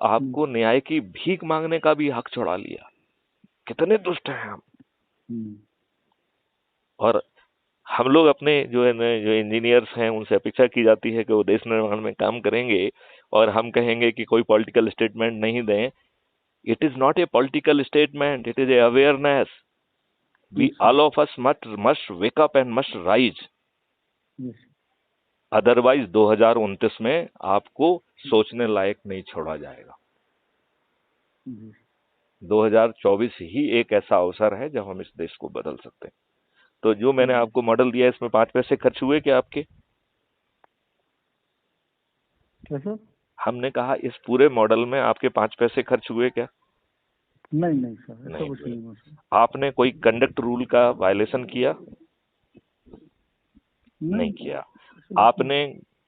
आपको न्याय की भीख मांगने का भी हक छुड़ा लिया। कितने दुष्ट हैं हम। और हम लोग अपने जो है ना, जो इंजीनियर्स हैं, उनसे अपेक्षा की जाती है कि वो देश निर्माण में काम करेंगे, और हम कहेंगे कि कोई पॉलिटिकल स्टेटमेंट नहीं दें। It is not a political statement, it is a awareness. We all of us must wake up and must rise. Otherwise 2029 में आपको सोचने लायक नहीं छोड़ा जाएगा। 2024 ही एक ऐसा अवसर है जब हम इस देश को बदल सकते हैं। तो जो मैंने आपको मॉडल दिया, इसमें 5 पैसे खर्च हुए क्या आपके? कैसे? हमने कहा इस पूरे मॉडल में आपके 5 पैसे खर्च हुए क्या? नहीं सर, ऐसा नहीं कुछ हुए। नहीं हुआ सर। आपने कोई कंडक्ट रूल का वायलेशन किया? नहीं किया। आपने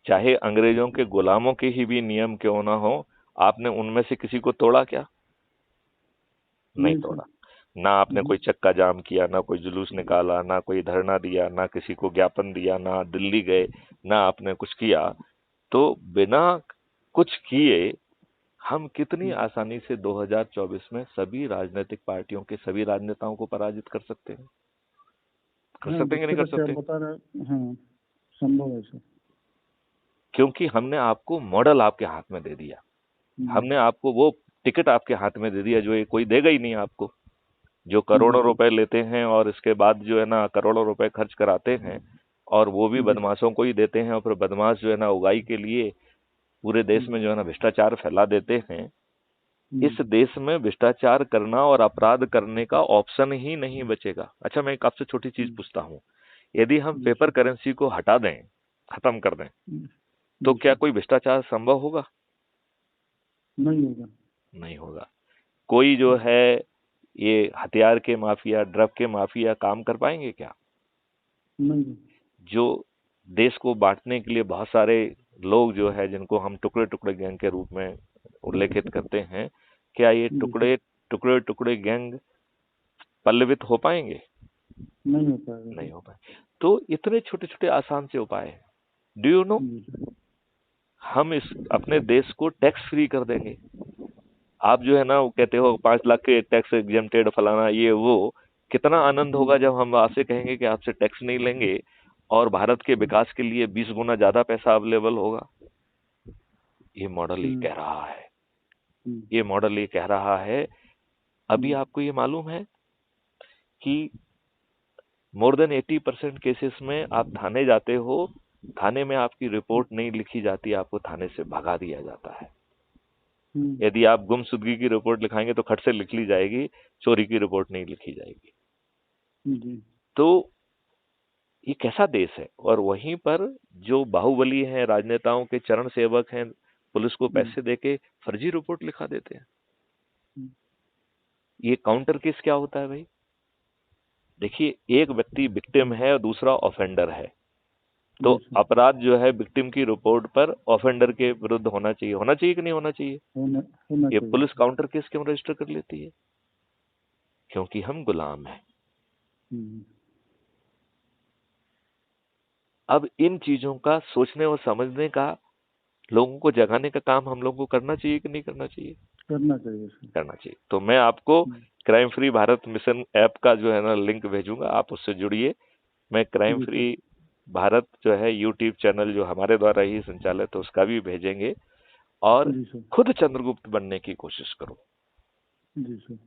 चाहे अंग्रेजों के गुलामों के ही भी नियम क्यों ना हो, आपने उनमें से किसी को तोड़ा क्या? नहीं तोड़ा। ना आपने कोई चक्का जाम किया, ना कोई जुलूस निकाला, ना कोई धरना दिया, ना किसी को ज्ञापन दिया, ना दिल्ली गए, ना आपने कुछ किया। तो बिना कुछ किए हम कितनी आसानी से 2024 में सभी राजनीतिक पार्टियों के सभी राजनेताओं को पराजित कर सकते हैं। कर सकते हैं कि नहीं कर सकते? बता रहे हैं, संभव है सर। क्योंकि हमने आपको मॉडल आपके हाथ में दे दिया। हमने आपको वो टिकट आपके हाथ में दे दिया जो ये कोई देगा ही नहीं आपको। जो करोड़ों रुपए लेते हैं और इसके बाद जो है ना करोड़ों रुपए खर्च कराते हैं, और वो भी बदमाशों को ही देते हैं, और फिर बदमाश जो है ना उगाई के लिए पूरे देश में जो है ना भ्रष्टाचार फैला देते हैं। इस देश में भ्रष्टाचार करना और अपराध करने का ऑप्शन ही नहीं बचेगा। अच्छा, मैं एक आपसे छोटी चीज पूछता हूँ, यदि हम पेपर करेंसी को हटा दें, खत्म कर दें, तो क्या कोई भ्रष्टाचार संभव होगा? नहीं होगा। नहीं होगा। कोई जो है ये हथियार के माफिया, ड्रग के माफिया काम कर पाएंगे क्या? नहीं। जो देश को बांटने के लिए बहुत सारे लोग जो है, जिनको हम टुकड़े टुकड़े गैंग के रूप में उल्लेखित करते हैं, क्या ये टुकड़े टुकड़े टुकड़े गैंग पल्लवित हो पाएंगे? नहीं हो पाएगा। नहीं हो पाए। तो इतने छोटे छोटे आसान से उपाय हैं। डू यू नो, हम इस अपने देश को टैक्स फ्री कर देंगे। आप जो है ना वो कहते हो 5 लाख के टैक्स एग्जेम्प्टेड फलाना ये वो, कितना आनंद होगा जब हम आपसे कहेंगे कि आपसे टैक्स नहीं लेंगे और भारत के विकास के लिए 20 गुना ज्यादा पैसा अवेलेबल होगा। ये मॉडल ये कह रहा है, ये मॉडल ये कह रहा है। अभी आपको ये मालूम है कि मोर देन 80% केसेस में आप थाने जाते हो, थाने में आपकी रिपोर्ट नहीं लिखी जाती, आपको थाने से भगा दिया जाता है। यदि आप गुमशुदगी की रिपोर्ट लिखाएंगे तो खट से लिख ली जाएगी, चोरी की रिपोर्ट नहीं लिखी जाएगी। तो ये कैसा देश है? और वहीं पर जो बाहुबली हैं, राजनेताओं के चरण सेवक हैं, पुलिस को पैसे देके फर्जी रिपोर्ट लिखा देते हैं। ये काउंटर केस क्या होता है भाई? देखिए, एक व्यक्ति विक्टिम है और दूसरा ऑफेंडर है, तो अपराध जो है विक्टिम की रिपोर्ट पर ऑफेंडर के विरुद्ध होना चाहिए। होना चाहिए कि नहीं होना चाहिए? ये पुलिस काउंटर केस क्यों रजिस्टर कर लेती है? क्योंकि हम गुलाम हैं। अब इन चीजों का सोचने और समझने का, लोगों को जगाने का काम हम लोगों को करना चाहिए कि नहीं करना चाहिए? करना चाहिए। करना चाहिए। तो मैं आपको crime free Bharat mission app का जो है ना लिंक भेजूंगा, आप उससे जुड़िए। मैं क्राइम फ्री भारत जो है यूट्यूब चैनल जो हमारे द्वारा ही संचालित है उसका भी भेजेंगे, और खुद चंद्रगुप्त बनने की कोशिश करो। जी सर।